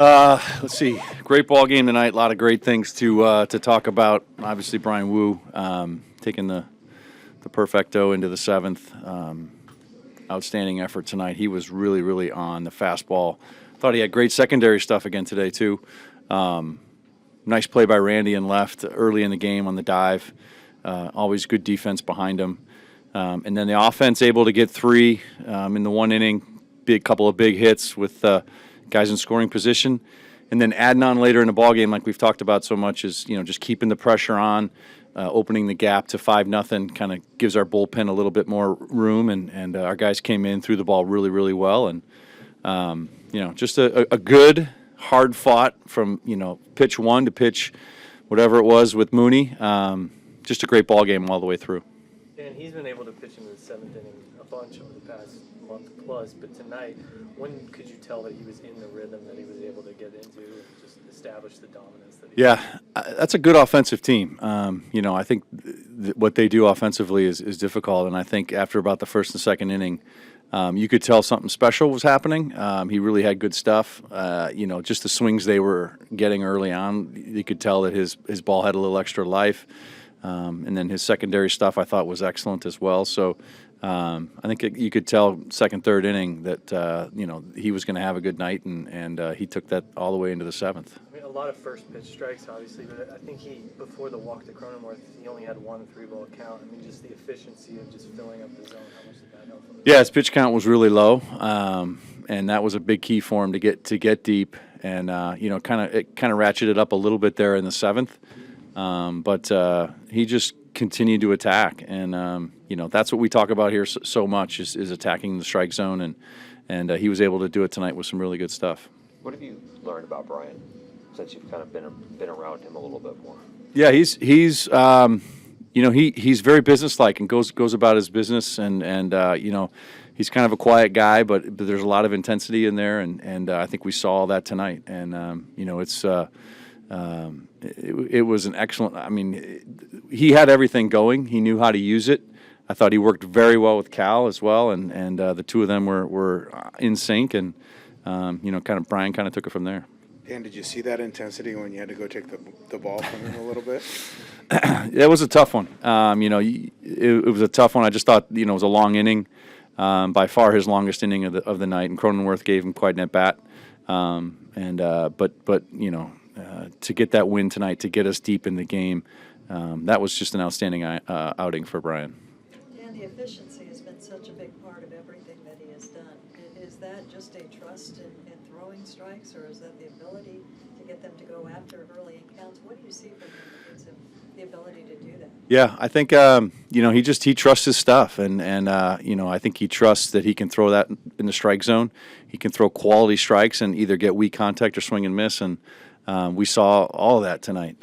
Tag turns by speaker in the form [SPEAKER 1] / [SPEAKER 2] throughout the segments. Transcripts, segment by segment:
[SPEAKER 1] Let's see. Great ball game tonight. A lot of great things to talk about. Obviously, Bryan Wu taking the perfecto into the seventh. Outstanding effort tonight. He was really on the fastball. Thought he had great secondary stuff again today too. Nice play by Randy in left early in the game on the dive. Always good defense behind him. And then the offense able to get three in the one inning. Couple of big hits with guys in scoring position. And then adding on later in the ball game, like we've talked about so much, is just keeping the pressure on, opening the gap to 5-0, kind of gives our bullpen a little bit more room. And our guys came in, threw the ball really well, and just a good, hard fought from pitch one to pitch whatever it was with Mooney. Just a great ball game all the way through.
[SPEAKER 2] And he's been able to pitch in the seventh inning a bunch over the past month plus, but tonight, when could you tell that he was in the rhythm that he was able to get into and just establish the dominance that he
[SPEAKER 1] that's a good offensive team. I think what they do offensively is difficult, and I think after about the first and second inning, you could tell something special was happening. He really had good stuff. Just the swings they were getting early on, you could tell that his ball had a little extra life. And then his secondary stuff I thought was excellent as well. So I think you could tell second, third inning that he was going to have a good night, and he took that all the way into the seventh.
[SPEAKER 2] I mean, a lot of first pitch strikes, obviously, but I think before the walk to Cronenworth, he only had 1 3-ball count. I mean, just the efficiency of just filling up the zone. How much did that help him?
[SPEAKER 1] Yeah, his pitch count was really low, and that was a big key for him to get deep, and it kind of ratcheted up a little bit there in the seventh. But he just continued to attack, and that's what we talk about here so much is attacking the strike zone, and he was able to do it tonight with some really good stuff.
[SPEAKER 3] What have you learned about Bryan since you've kind of been around him a little bit more?
[SPEAKER 1] Yeah, he's he's very businesslike and goes about his business, and he's kind of a quiet guy, but there's a lot of intensity in there, and I think we saw all that tonight, and it was an excellent. I mean, he had everything going. He knew how to use it. I thought he worked very well with Cal as well, and the two of them were in sync, and Bryan kind of took it from there.
[SPEAKER 4] Dan, did you see that intensity when you had to go take the ball from him a little bit?
[SPEAKER 1] It was a tough one. It was a tough one. I just thought it was a long inning, by far his longest inning of the night, and Cronenworth gave him quite an at bat. To get that win tonight, to get us deep in the game, that was just an outstanding outing for Bryan.
[SPEAKER 5] And the efficiency has been such a big part of everything that he has done. Is that just a trust in throwing strikes, or is that the ability to get them to go after early in counts? What do you see from him that gives him the ability to do that?
[SPEAKER 1] Yeah, I think he trusts his stuff, and I think he trusts that he can throw that in the strike zone. He can throw quality strikes and either get weak contact or swing and miss, and we saw all of that tonight.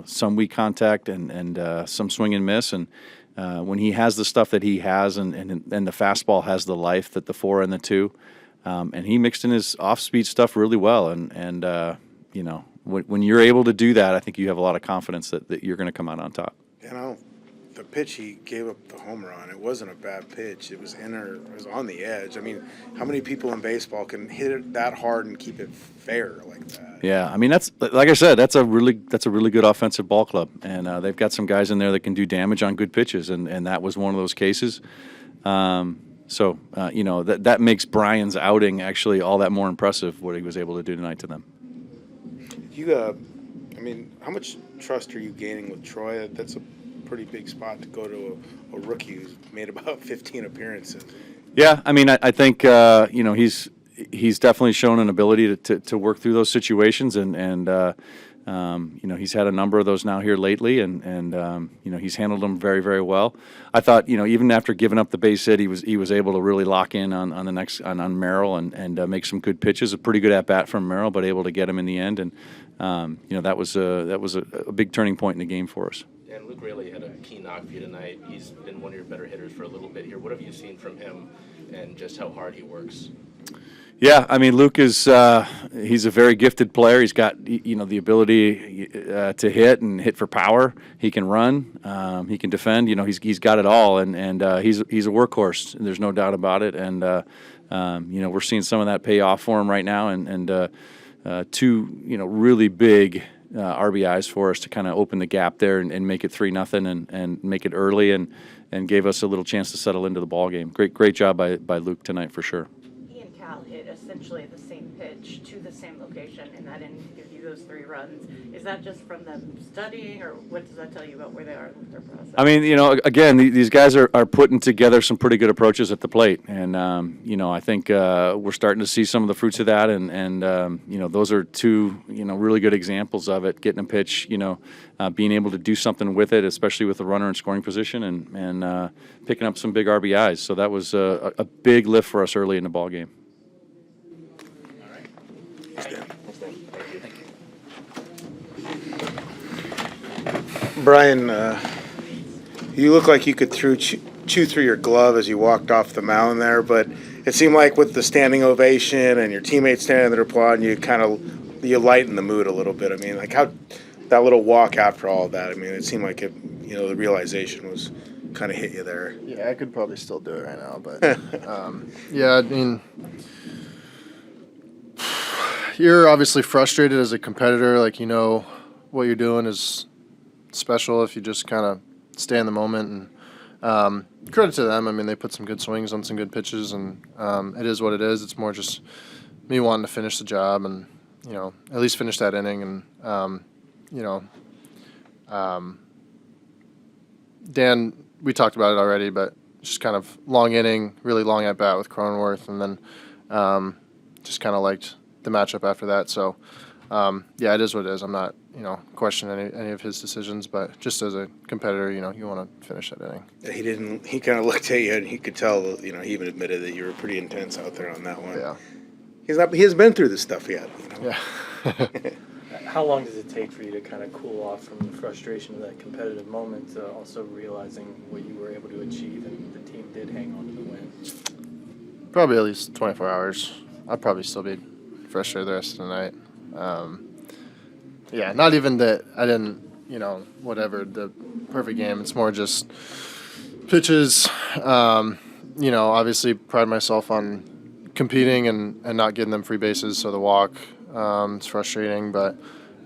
[SPEAKER 1] Some weak contact and some swing and miss, and when he has the stuff that he has, and the fastball has the life that the 4 and the 2, and he mixed in his off-speed stuff really well, and when you're able to do that, I think you have a lot of confidence that you're going to come out on top.
[SPEAKER 4] The pitch he gave up the home run, it wasn't a bad pitch. It was it was on the edge. I mean, how many people in baseball can hit it that hard and keep it fair like that?
[SPEAKER 1] Yeah, I mean, that's, like I said, that's a really good offensive ball club, and they've got some guys in there that can do damage on good pitches, and that was one of those cases. That makes Bryan's outing actually all that more impressive, what he was able to do tonight to them.
[SPEAKER 4] How much trust are you gaining with Troy? That's a pretty big spot to go to a rookie who's made about 15 appearances.
[SPEAKER 1] Yeah, I mean, I think he's definitely shown an ability to work through those situations, and he's had a number of those now here lately, and he's handled them very, very well. I thought even after giving up the base hit, he was able to really lock in on the next on Merrill and make some good pitches. A pretty good at bat from Merrill, but able to get him in the end, and that was a big turning point in the game for us.
[SPEAKER 6] And Luke Raley had a key knock for you tonight. He's been one of your better hitters for a little bit here. What have you seen from him, and just how hard he works?
[SPEAKER 1] Yeah, I mean, Luke is he's a very gifted player. He's got the ability to hit for power. He can run. He can defend. He's got it all, and he's a workhorse. There's no doubt about it. And we're seeing some of that pay off for him right now. And two really big RBIs for us to kind of open the gap there and make it 3-0 and make it early and gave us a little chance to settle into the ball game. Great job by Luke tonight for sure.
[SPEAKER 7] He and Cal hit essentially the same pitch to the same location in that inning to give you those 3 runs. Is that just from them studying, or what does that tell you about where they are with their process?
[SPEAKER 1] I mean, again, these guys are putting together some pretty good approaches at the plate, and I think we're starting to see some of the fruits of that, and those are two really good examples of it. Getting a pitch, being able to do something with it, especially with the runner in scoring position, and picking up some big RBIs. So that was a big lift for us early in the ball game.
[SPEAKER 4] Bryan, you look like you could chew through your glove as you walked off the mound there, but it seemed like with the standing ovation and your teammates standing there applauding, you lighten the mood a little bit. I mean, like how that little walk after all of that. I mean, it seemed like the realization was kind of hit you there.
[SPEAKER 8] Yeah, I could probably still do it right now, but yeah, I mean, you're obviously frustrated as a competitor. Like, what you're doing is special if you just kind of stay in the moment. And credit to them. I mean, they put some good swings on some good pitches, and it is what it is. It's more just me wanting to finish the job and, at least finish that inning. And, Dan, we talked about it already, but just kind of long inning, really long at bat with Cronenworth, and then just kind of liked the matchup after that. So, yeah, it is what it is. I'm not, questioning any of his decisions, but just as a competitor, you want to finish that inning.
[SPEAKER 4] Yeah, he kind of looked at you and he could tell, he even admitted that you were pretty intense out there on that one.
[SPEAKER 8] Yeah.
[SPEAKER 4] He hasn't been through this stuff yet.
[SPEAKER 8] Yeah.
[SPEAKER 2] How long does it take for you to kind of cool off from the frustration of that competitive moment to also realizing what you were able to achieve and the team did hang on to the win?
[SPEAKER 8] Probably at least 24 hours. I'd probably still be frustrated the rest of the night. Yeah, not even that I didn't, whatever, the perfect game. It's more just pitches. Obviously pride myself on competing and not getting them free bases, so the walk, it's frustrating. But,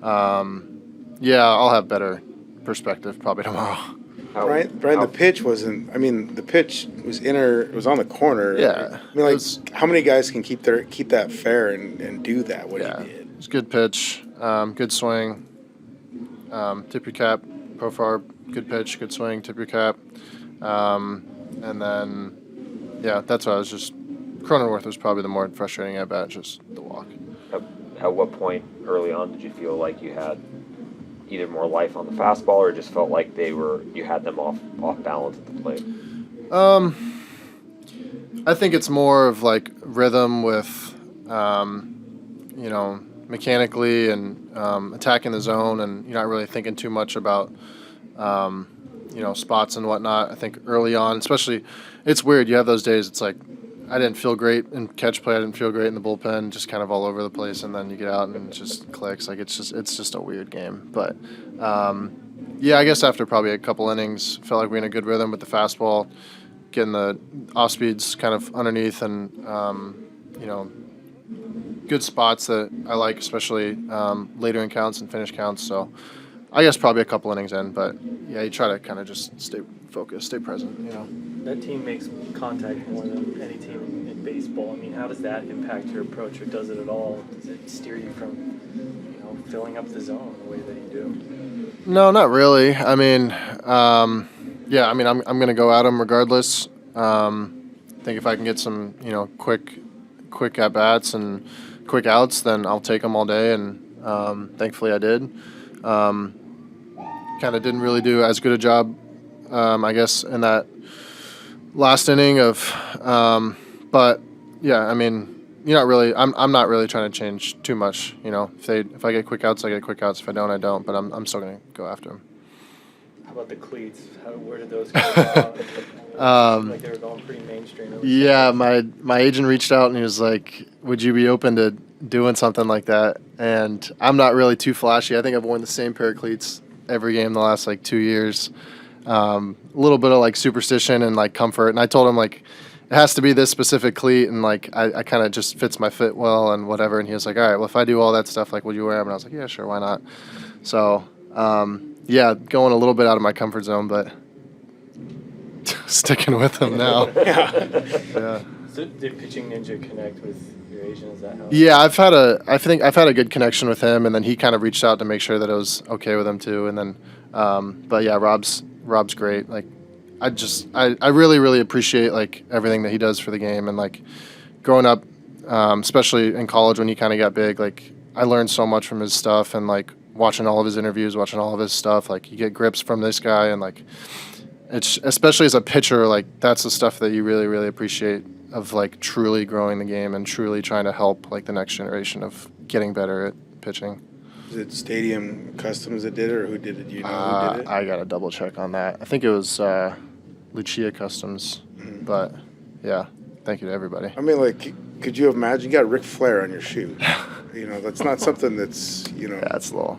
[SPEAKER 8] yeah, I'll have better perspective probably tomorrow.
[SPEAKER 4] Brian, the pitch wasn't. I mean, the pitch was it was on the corner.
[SPEAKER 8] Yeah.
[SPEAKER 4] I mean, how many guys can keep that fair and do that? What he did.
[SPEAKER 8] It's a good pitch, good swing, tip your cap, profile, good pitch, good swing, tip your cap, and then, yeah, that's what I was just. Cronenworth was probably the more frustrating at bat, just the walk.
[SPEAKER 3] At what point early on did you feel like you had either more life on the fastball, or just felt like you had them off balance at the plate?
[SPEAKER 8] I think it's more of like rhythm with, mechanically and attacking the zone, and you're not really thinking too much about, spots and whatnot. I think early on, especially, it's weird. You have those days. It's like I didn't feel great in catch play. I didn't feel great in the bullpen. Just kind of all over the place, and then you get out and it just clicks. Like it's just a weird game. But yeah, I guess after probably a couple innings, felt like we were in a good rhythm with the fastball, getting the off speeds kind of underneath, and good spots that I like, especially later in counts and finish counts. So I guess probably a couple innings in, but yeah, you try to kind of just stay focused, stay present.
[SPEAKER 2] That team makes contact more than any team in baseball. I mean, how does that impact your approach, or does it at all? Does it steer you from, filling up the zone the way that you do?
[SPEAKER 8] No, not really. I mean, yeah, I mean, I'm going to go at them regardless. I think if I can get some, quick at bats and quick outs, then I'll take them all day, and thankfully I did. Kind of didn't really do as good a job, I guess, in that last inning of, but yeah, I mean, I'm not really trying to change too much. If I get quick outs, I get quick outs. If I don't, I don't. But I'm still gonna go after them.
[SPEAKER 2] How about the cleats? Where did those go? Like they were going pretty mainstream.
[SPEAKER 8] Yeah, my agent reached out and he was like, "Would you be open to doing something like that?" And I'm not really too flashy. I think I've worn the same pair of cleats every game the last 2 years. A little bit of superstition and comfort. And I told him it has to be this specific cleat, and like I kind of just fits my fit well and whatever. And he was like, all right, well, if I do all that stuff, like, would you wear them? And I was like, yeah, sure, why not? So yeah, going a little bit out of my comfort zone, but sticking with them now. Yeah.
[SPEAKER 2] So did Pitching Ninja connect with your agent? Is that how?
[SPEAKER 8] Yeah, I think I've had a good connection with him, and then he kind of reached out to make sure that it was okay with him too. And then, but yeah, Rob's great. Like, I really, really appreciate like everything that he does for the game, and like growing up, especially in college when he kind of got big. Like, I learned so much from his stuff, and like watching all of his interviews, watching all of his stuff. Like, you get grips from this guy, and like, it's especially as a pitcher, like that's the stuff that you really, really appreciate of like truly growing the game and truly trying to help like the next generation of getting better at pitching.
[SPEAKER 4] Is it Stadium Customs that did it, or who did it? Do you know who did it?
[SPEAKER 8] I got to double check on that. I think it was Lucia Customs, but yeah, thank you to everybody.
[SPEAKER 4] I mean, like, could you imagine? You got Ric Flair on your shoe. You know, that's not something that's, you know.
[SPEAKER 8] Yeah, that's what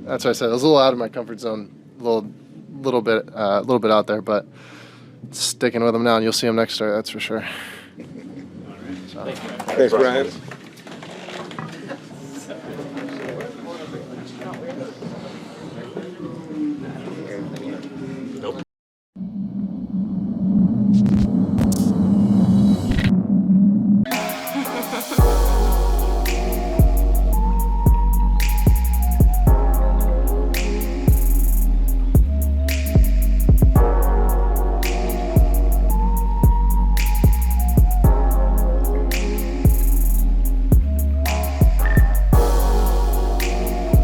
[SPEAKER 8] I said. It was a little out of my comfort zone, a little bit out there, but sticking with him now, and you'll see him next year. That's for sure.
[SPEAKER 2] Thanks, Bryan.
[SPEAKER 4] Thanks, Bryan.